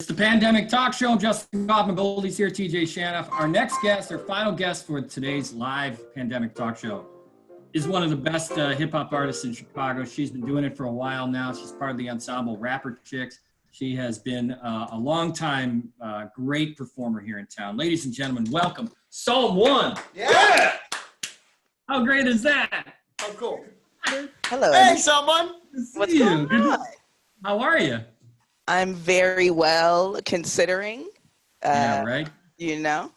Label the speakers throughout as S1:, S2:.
S1: It's the Pandemic Talk Show. I'm Justin Kaufman. Goldie's here, TJ Shanoff. Our next guest, our final guest for today's live Pandemic Talk Show, is one of the best hip hop artists in Chicago. She's been doing it for a while now. She's part of the ensemble Rapper Chicks. She has been a long time great performer here in town. Ladies and gentlemen, welcome Psalm One.
S2: Yeah!
S1: How great is that?
S2: Oh, cool.
S3: Hello.
S2: Hey, someone.
S3: What's going on?
S1: How are you?
S3: I'm very well, considering.
S1: Yeah, right.
S3: You know.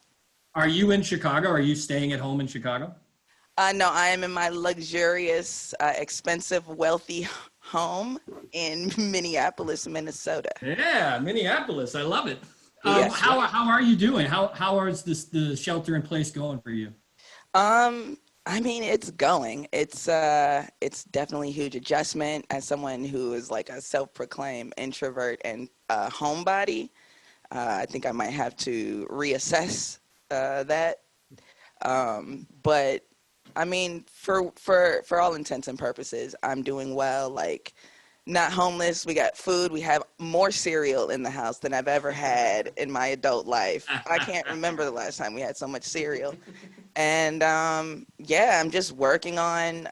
S1: Are you in Chicago? Are you staying at home in Chicago?
S3: No, I am in my luxurious, expensive, wealthy home in Minneapolis, Minnesota.
S1: Yeah, Minneapolis. I love it.
S3: Yes.
S1: How are you doing? How is the shelter in place going for you?
S3: I mean, it's going. It's definitely a huge adjustment as someone who is like a self-proclaimed introvert and homebody. I think I might have to reassess that. But I mean, for all intents and purposes, I'm doing well. Like, not homeless. We got food. We have more cereal in the house than I've ever had in my adult life. I can't remember the last time we had so much cereal. And yeah, I'm just working on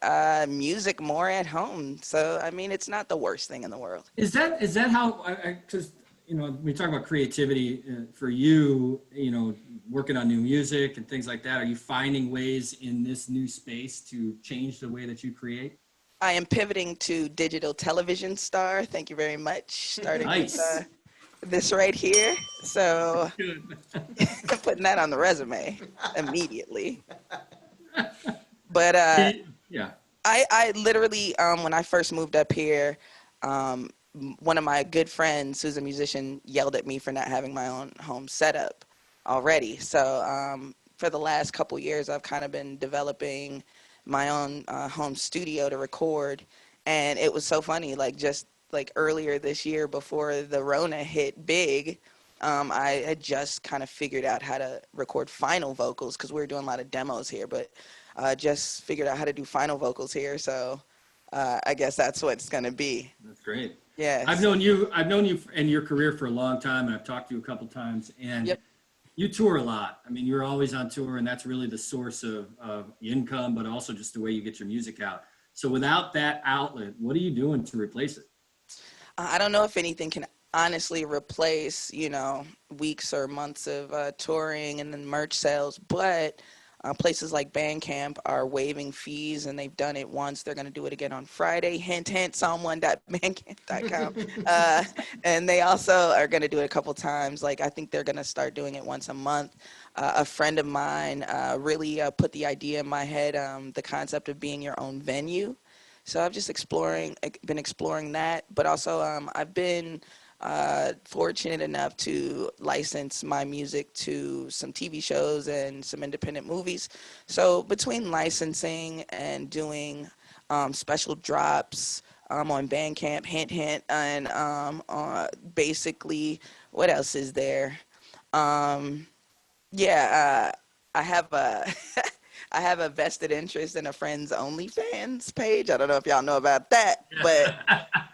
S3: music more at home. So I mean, it's not the worst thing in the world.
S1: Is that how? Because we talk about creativity for you. Working on new music and things like that. Are you finding ways in this new space to change the way that you create?
S3: I am pivoting to digital television star. Thank you very much. Starting
S1: Nice.
S3: with this right here. So putting that on the resume immediately. But
S1: yeah.
S3: I literally, when I first moved up here, one of my good friends who's a musician yelled at me for not having my own home setup already. So for the last couple years, I've kind of been developing my own home studio to record. And it was so funny, just earlier this year before the Rona hit big, I had just kind of figured out how to record final vocals because we were doing a lot of demos here, but just figured out how to do final vocals here. So I guess that's what it's going to be.
S1: That's great.
S3: Yeah.
S1: I've known you and your career for a long time, and I've talked to you a couple times, and
S3: Yep.
S1: You tour a lot. I mean, you're always on tour, and that's really the source of income, but also just the way you get your music out. So without that outlet, what are you doing to replace it?
S3: I don't know if anything can honestly replace, weeks or months of touring and then merch sales, but places like Bandcamp are waiving fees, and they've done it once. They're going to do it again on Friday. Hint, hint, someone.bandcamp.com. And they also are going to do it a couple times. I think they're going to start doing it once a month. A friend of mine really put the idea in my head, the concept of being your own venue. So I've just been exploring that. But also I've been fortunate enough to license my music to some TV shows and some independent movies. So between licensing and doing special drops on Bandcamp, hint, hint, and basically, what else is there? I have a I have a vested interest in a friend's OnlyFans page. I don't know if y'all know about that, but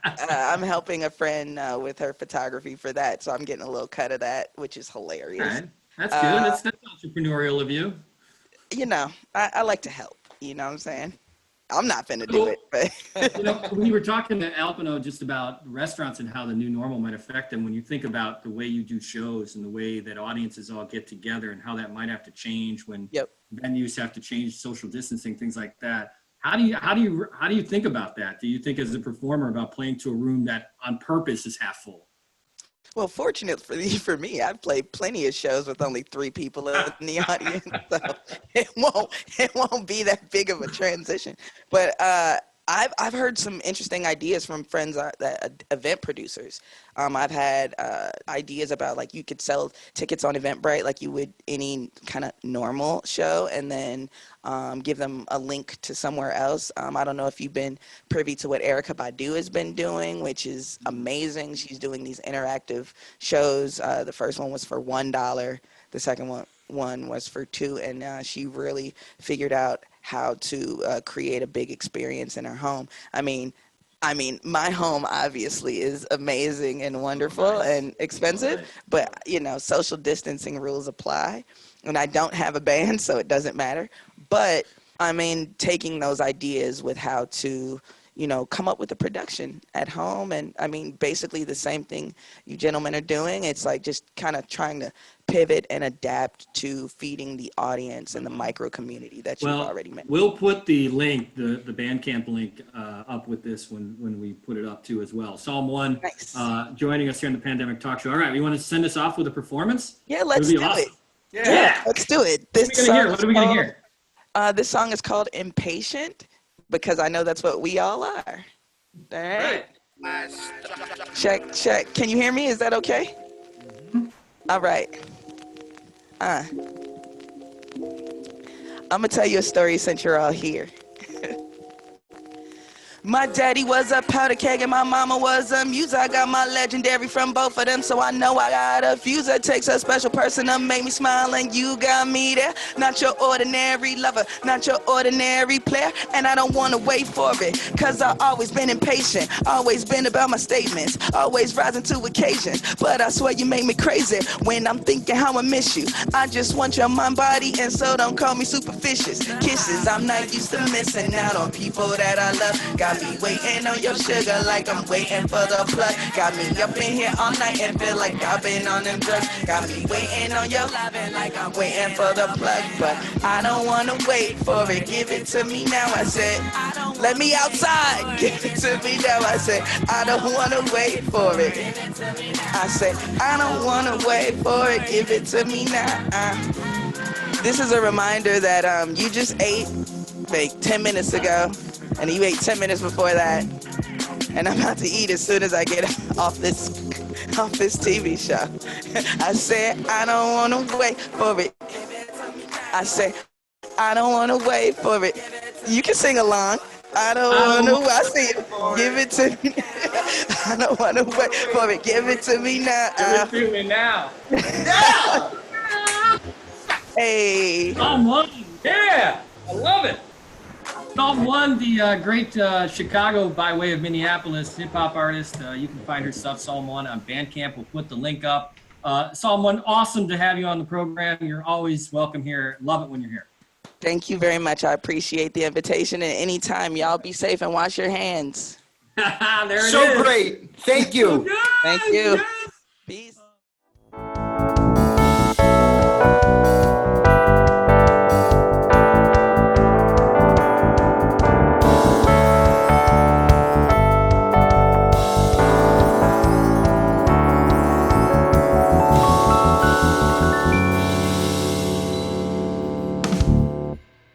S3: I'm helping a friend with her photography for that. So I'm getting a little cut of that, which is hilarious.
S1: All right. That's good. That's entrepreneurial of you.
S3: I like to help. You know what I'm saying? I'm not finna do it, but
S1: When you were talking to Alpino just about restaurants and how the new normal might affect them, when you think about the way you do shows and the way that audiences all get together and how that might have to change when venues have to change social distancing, things like that. How do you think about that? Do you think as a performer about playing to a room that on purpose is half full?
S3: Well, fortunately for me, I've played plenty of shows with only 3 people in the audience, so it won't be that big of a transition. But I've heard some interesting ideas from friends that event producers. I've had ideas about you could sell tickets on Eventbrite like you would any kind of normal show, and then give them a link to somewhere else. I don't know if you've been privy to what Erykah Badu has been doing, which is amazing. She's doing these interactive shows. The first one was for $1. The second one was for $2, and she really figured out how to create a big experience in her home. I mean, I mean, my home obviously is amazing and wonderful and expensive, but you know, social distancing rules apply. And I don't have a band, so it doesn't matter. But I mean, taking those ideas with how to, you know, come up with a production at home. And I mean, basically the same thing you gentlemen are doing. It's like just kind of trying to pivot and adapt to feeding the audience and the micro community that you've already mentioned.
S1: We'll put the link, the Bandcamp link, up with this when we put it up too as well. Psalm One,
S3: Nice.
S1: Joining us here in the Pandemic Talk Show. All right, you want to send us off with a performance?
S3: Yeah, let's
S1: That'd
S3: do
S1: be awesome.
S3: it.
S1: Yeah.
S3: Let's do it.
S1: What are we gonna hear?
S3: This song is called Impatient because I know that's what we all are. All right. Check, check. Can you hear me? Is that okay? All right. I'm going to tell you a story since you're all here. My daddy was a powder keg and my mama was a muse. I got my legendary from both of them, so I know I got a fuse. It takes a special person to make me smile, and you got me there. Not your ordinary lover, not your ordinary player, and I don't want to wait for it, cause I've always been impatient, always been about my statements, always rising to occasions. But I swear you make me crazy when I'm thinking how I miss you. I just want your mind, body, and so don't call me superficious. Kisses, I'm not used to missing out on people that I love. Got me waiting on your sugar like I'm waiting for the plug. Got me up in here all night and feel like I've been on them drugs. Got me waiting on your loving like I'm waiting for the plug. But I don't wanna wait for it, give it to me now. I said, let me outside, give it to me now. I said, I don't wanna wait for it. I said, I don't wanna wait for it, give it to me now. This is a reminder that you just ate like 10 minutes ago. And you ate 10 minutes before that. And I'm about to eat as soon as I get off this TV show. I said, I don't want to wait for it. I said, I don't want to wait for it. You can sing along. I don't want to, I see it. Give it to me. I don't want to wait for it. Give it to me now.
S1: Give it to me now.
S3: Hey.
S1: Psalm One. Yeah, I love it. Psalm One, the great Chicago by way of Minneapolis hip hop artist. You can find her stuff, Psalm One, on Bandcamp. We'll put the link up. Psalm One, awesome to have you on the program. You're always welcome here. Love it when you're here.
S3: Thank you very much. I appreciate the invitation. And anytime, y'all be safe and wash your hands.
S1: There it is.
S2: So great. Thank you.
S1: Good,
S3: Thank you.
S1: good.